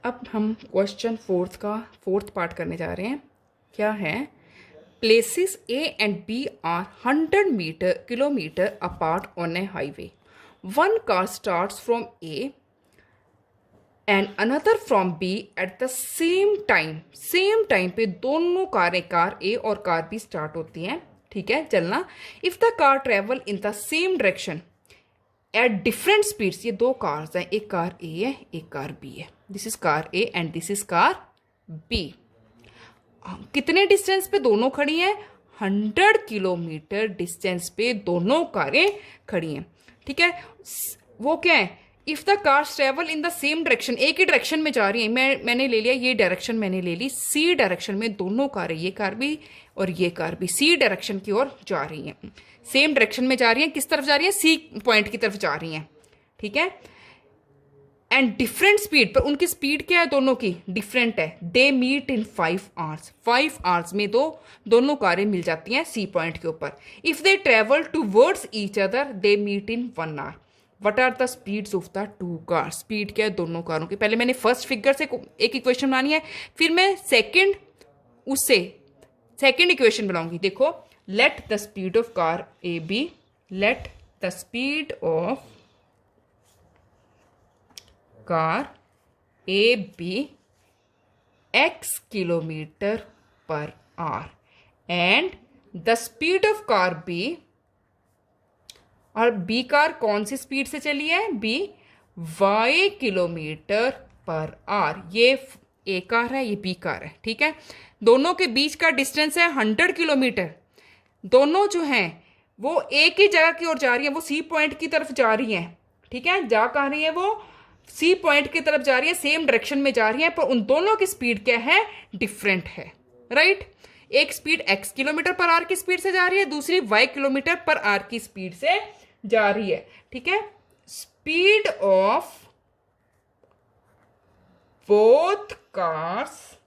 अब हम question fourth part करने जा रहे हैं। क्या है? Places A and B are 100 kilometre apart on a highway. One car starts from A and another from B at the same time पे दोनों कार ए और कार बी स्टार्ट होती हैं, ठीक है, चलना। If the car travel in the same direction at different speeds, ये दो कार्स हैं, एक कार ए है एक कार बी है। This is car A and this is car B. कितने डिस्टेंस पे दोनों खड़ी हैं? 100 किलोमीटर डिस्टेंस पे दोनों कारें खड़ी हैं, ठीक है। वो क्या है? If the cars travel in the same direction, एक ही डायरेक्शन में जा रही है। मैंने ले लिया ये डायरेक्शन, मैंने ले ली सी डायरेक्शन में, दोनों कारें, ये कार भी और ये कार भी सी डायरेक्शन की ओर जा रही हैं, सेम डायरेक्शन में जा रही हैं। किस तरफ जा रही है? सी पॉइंट की तरफ जा रही हैं, ठीक है। एंड डिफरेंट स्पीड, पर उनकी स्पीड क्या है? दोनों की डिफरेंट है। They meet in 5 hours, 5 hours में दोनों कारें मिल जाती हैं सी पॉइंट के ऊपर। If they travel towards each other they meet in 1 hour. What are the speeds of the two car? Speed क्या है दोनों कारों की? पहले मैंने फर्स्ट फिगर से एक इक्वेशन बनानी है, फिर मैं सेकेंड इक्वेशन बनाऊंगी। देखो, let the speed of car A B, let the speed of car A B x kilometre per hour and the speed of car B, और बी कार कौन सी स्पीड से चली है? B y kilometre per hour. ये A car है, ये B car है, ठीक है। दोनों के बीच का डिस्टेंस है 100 किलोमीटर। दोनों जो हैं वो एक ही जगह की ओर जा रही हैं, वो सी पॉइंट की तरफ जा रही हैं, ठीक है। जा कहाँ रही है? वो सी पॉइंट की तरफ जा रही है, सेम डायरेक्शन में जा रही है, पर उन दोनों की स्पीड क्या है? डिफरेंट है, राइट। एक speed x kilometre per hour की स्पीड से जा रही है, दूसरी y किलोमीटर पर आवर की स्पीड से जा रही है, ठीक है। Speed of both cars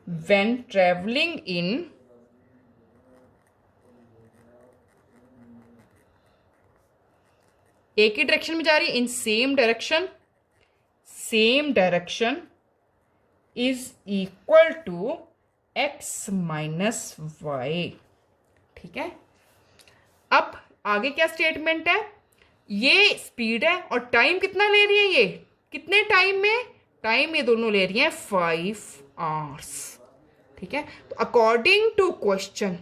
when travelling in एक ही डायरेक्शन में जा रही है, in same direction is equal to x minus y, ठीक है। अब आगे क्या स्टेटमेंट है? ये स्पीड है और टाइम कितना ले रही है? ये कितने टाइम में? टाइम ये दोनों ले रही हैं 5 आवर्स, ठीक है। तो अकॉर्डिंग टू क्वेश्चन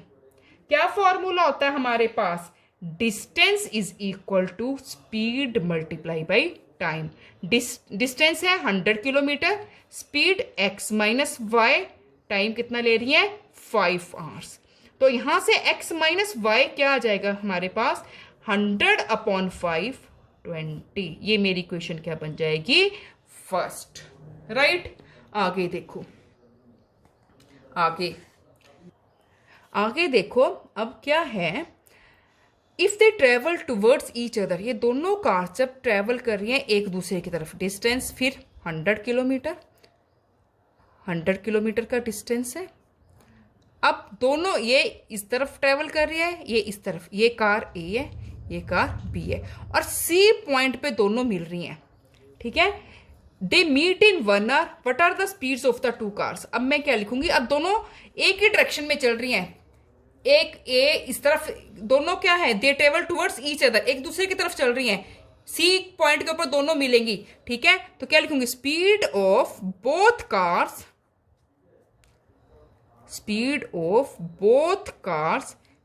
क्या फॉर्मूला होता है हमारे पास? Distance is equal to speed multiply by time. Distance है 100 kilometre, speed x minus Y, time कितना ले रही है? 5 आवर्स। तो यहां से x माइनस वाई क्या आ जाएगा हमारे पास? 100 अपॉन 5, 20। ये मेरी इक्वेशन क्या बन जाएगी? First, right. आगे देखो, आगे देखो, अब क्या है? If they travel towards each other, ये दोनों कार जब ट्रेवल कर रही हैं एक दूसरे की तरफ, डिस्टेंस फिर 100 किलोमीटर का डिस्टेंस है। अब दोनों, ये इस तरफ ट्रेवल कर रही है, ये इस तरफ, ये कार ए है ये कार बी है, और सी पॉइंट पे दोनों मिल रही हैं, ठीक है। They meet in 1 hour. What are the speeds of the two cars? अब मैं क्या लिखूंगी? अब दोनों एक ही डायरेक्शन में चल रही हैं, एक ए इस तरफ, दोनों क्या है? दे ट्रेवल टूवर्ड्स ईच अदर, एक दूसरे की तरफ चल रही हैं, सी पॉइंट के ऊपर दोनों मिलेंगी, ठीक है। तो क्या लिखूंगी? Speed of both cars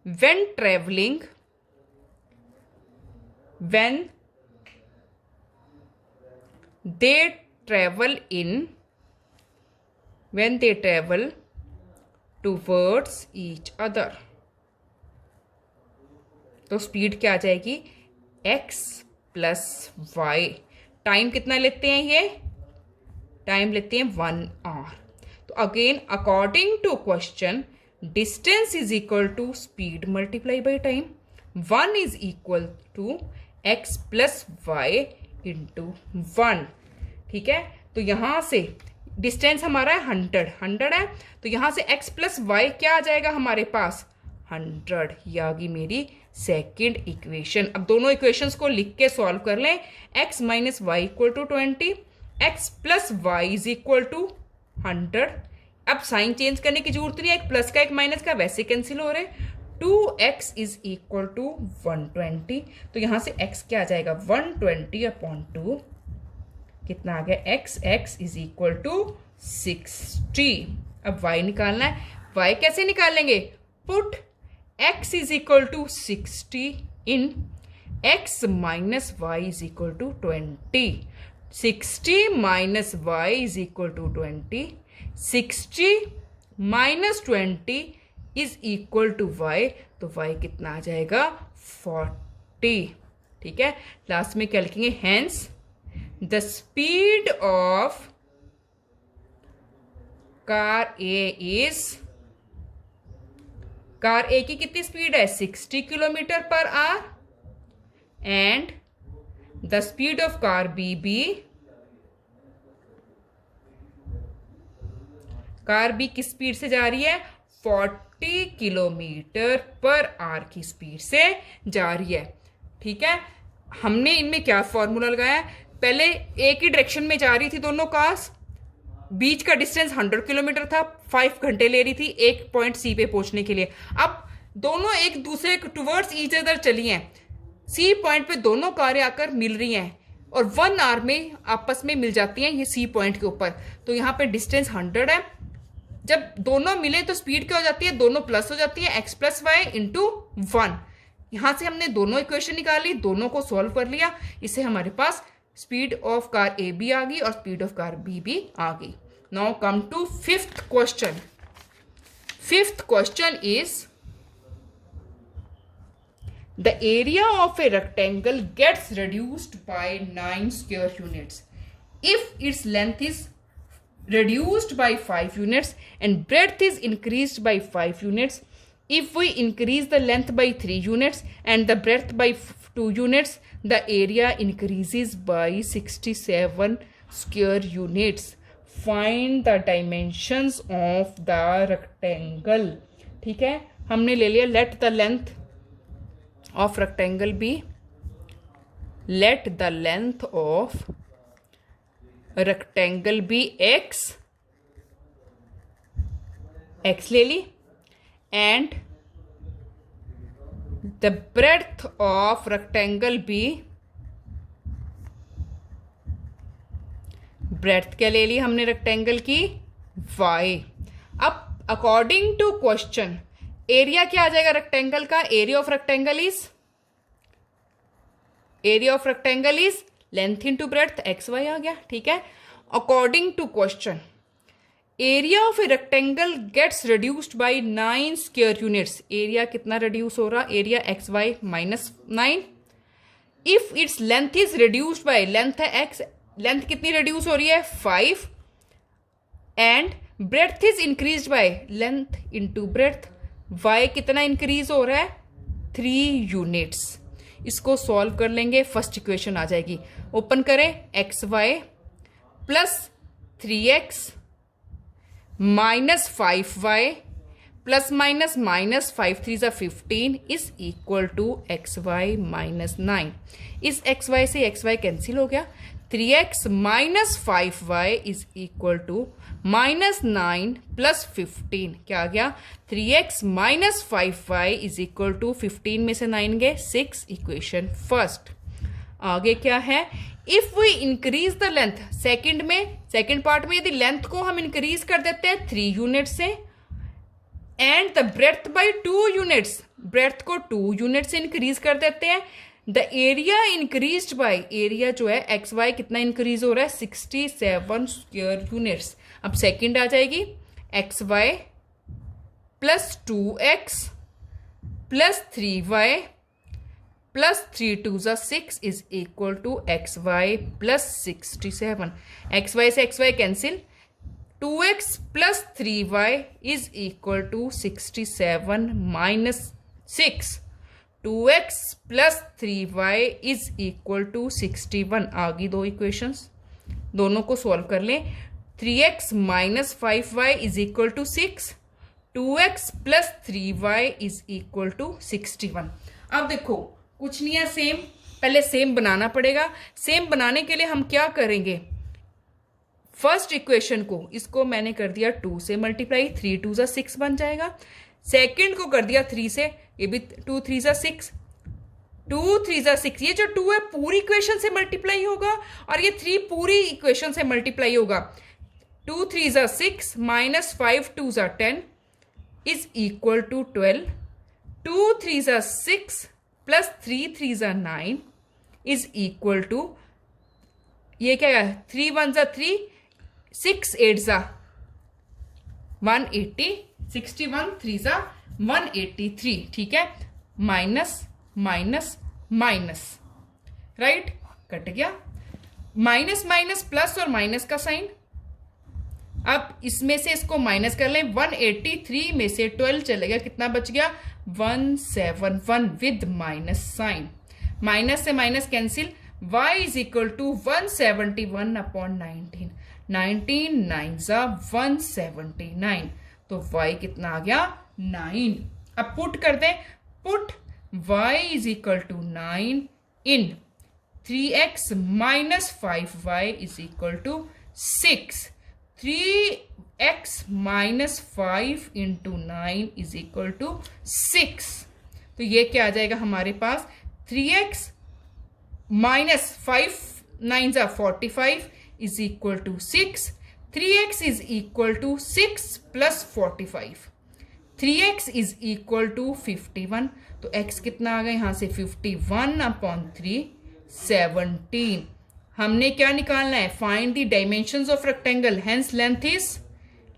when travelling, when they travel towards each other। तो स्पीड क्या आ जाएगी? x plus Y. टाइम कितना लेते हैं? ये टाइम लेते हैं 1 आवर। तो again according to question, distance is equal to speed multiply by time. 1 is equal to x plus y into 1, ठीक है। तो यहां से डिस्टेंस हमारा है 100 है, तो यहां से x प्लस वाई क्या आ जाएगा हमारे पास? 100। ये आ गई मेरी सेकेंड इक्वेशन। अब दोनों इक्वेशंस को लिख के सॉल्व कर लें। x minus y equal to 20 x plus y is equal to 100। अब साइन चेंज करने की जरूरत नहीं है, एक प्लस का एक माइनस का वैसे कैंसिल हो रहे हैं। 2x इज इक्वल टू 120, तो यहां से x क्या आ जाएगा 120/2, कितना आ गया x इज इक्वल टू 60। अब y निकालना है, y कैसे निकालेंगे, put x is equal to 60 in x minus y is equal to 20। 60 minus y is equal to 20, 60 minus 20 is equal to y, तो y कितना आ जाएगा 40। ठीक है, लास्ट में क्या लिखेंगे, hence the speed of car A की कितनी स्पीड है 60 kilometre per hour, and the speed of car B किस स्पीड से जा रही है 40 किलोमीटर पर आवर की स्पीड से जा रही है। ठीक है, हमने इनमें क्या फॉर्मूला लगाया, पहले एक ही डायरेक्शन में जा रही थी दोनों कार्स, बीच का डिस्टेंस 100 किलोमीटर था, 5 घंटे ले रही थी एक पॉइंट सी पे पहुंचने के लिए। अब दोनों एक दूसरे टुवर्ड्स ईच अदर चली हैं, सी पॉइंट पे दोनों कारें आकर मिल रही हैं और 1 आवर में आपस में मिल जाती हैं ये सी पॉइंट के ऊपर। तो यहाँ पे डिस्टेंस 100 है, जब दोनों मिले तो स्पीड क्या हो जाती है, दोनों प्लस हो जाती है, x प्लस वाई इंटू 1। यहां से हमने दोनों इक्वेशन निकाली, दोनों को सॉल्व कर लिया, इससे हमारे पास स्पीड ऑफ कार ए भी आ गई और स्पीड ऑफ कार बी भी आ गई। Now come to fifth question. Fifth question is the area of a rectangle gets reduced by 9 square units if its length is reduced by 5 units and breadth is increased by 5 units. If we increase the length by 3 units and the breadth by 2 units, the area increases by 67 square units. Find the dimensions of the rectangle. ठीक है, हमने ले लिया let the length of rectangle be, let the length of rectangle B x ले ली, and the breadth of rectangle B, breadth क्या ले ली हमने रेक्टेंगल की y। अब अकॉर्डिंग टू क्वेश्चन एरिया क्या आ जाएगा रेक्टेंगल का, area of rectangle is length into breadth X Y आ गया। ठीक है, according to question area of a rectangle gets reduced by 9 square units. Area कितना रिड्यूस हो रहा, area X Y minus 9। If its length is reduced by, length है X, length कितनी reduce हो रही है 5, and breadth is increase by length into breadth, Y कितना increase हो रहा है 3 यूनिट्स। इसको सॉल्व कर लेंगे, फर्स्ट इक्वेशन आ जाएगी, ओपन करें x Y plus 3x minus 5y plus minus minus 5 3 ज़ा 15 is equal to x Y minus 9। इस एक्स वाई से एक्स वाई कैंसिल हो गया, 3x minus 5y is equal to minus 9 plus 15, क्या आ गया 3x minus 5y is equal to 15 में से 9 गए 6, इक्वेशन फर्स्ट। आगे क्या है, if we increase the length, second part में यदि लेंथ को हम इंक्रीज कर देते हैं 3 यूनिट से, and the breadth by 2 units, breadth को 2 यूनिट से इंक्रीज कर देते हैं, the area increased by, area जो है एक्स वाई कितना इंक्रीज हो रहा है 67 स्क्वायर यूनिट्स। अब सेकंड आ जाएगी X Y plus 2x plus 3y plus 3 2 ज़ा 6 is equal to x Y plus 67। X Y से x Y cancel, 2x plus 3y is equal to 67 minus 6, 2x plus 3y is equal to 61। आ गई दो equations, दोनों को solve कर लें। 3x minus 5y is equal to 6, 2x plus 3y is equal to 61। अब देखो कुछ नहीं है सेम, पहले सेम बनाना पड़ेगा। सेम बनाने के लिए हम क्या करेंगे, फर्स्ट इक्वेशन को इसको मैंने कर दिया 2 से मल्टीप्लाई, 3 2 जा 6 बन जाएगा। सेकंड को कर दिया 3 से, ये भी 2 3 जा 6, 2 3 जा 6, ये जो 2 है पूरी इक्वेशन से मल्टीप्लाई होगा और ये 3 पूरी इक्वेशन से मल्टीप्लाई होगा। 2 3 जा 6 माइनस 5 2 जा 10 इज इक्वल टू 12। 2 3 जा 6 प्लस 3 3 जा 9 इज इक्वल टू, ये क्या है, 3 1 जा 3, 6 8 जा 180, 61 3 जा 183, ठीक है, minus minus minus, right, cut गया। माइनस माइनस प्लस और माइनस का साइन, अब इसमें से इसको माइनस कर लें, 183 में से 12 चलेगा, कितना बच गया, 171 विद माइनस साइन, माइनस से minus cancel, y is equal to 171 upon 19, 19 9 जा 179, तो y कितना आ गया, 9। अब पुट कर दें, put y is equal to 9 in 3x minus 5y is equal to 6, 3x minus 5 into 9 is equal to 6, तो ये क्या आ जाएगा हमारे पास, 3x माइनस 5 9 जा 45 is equal to 6, 3x is equal to 6 plus 45, 3x is equal to 51, तो x कितना आ गया यहां से, 51 अपॉन 3 17। हमने क्या निकालना है, find the dimensions of rectangle, hence length is,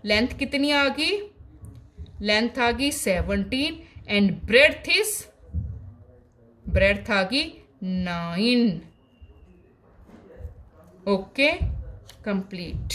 length कितनी आ गई, लेंथ आ गई 17 एंड ब्रेड्थ इज, ब्रेड्थ आ गई 9। Okay, complete.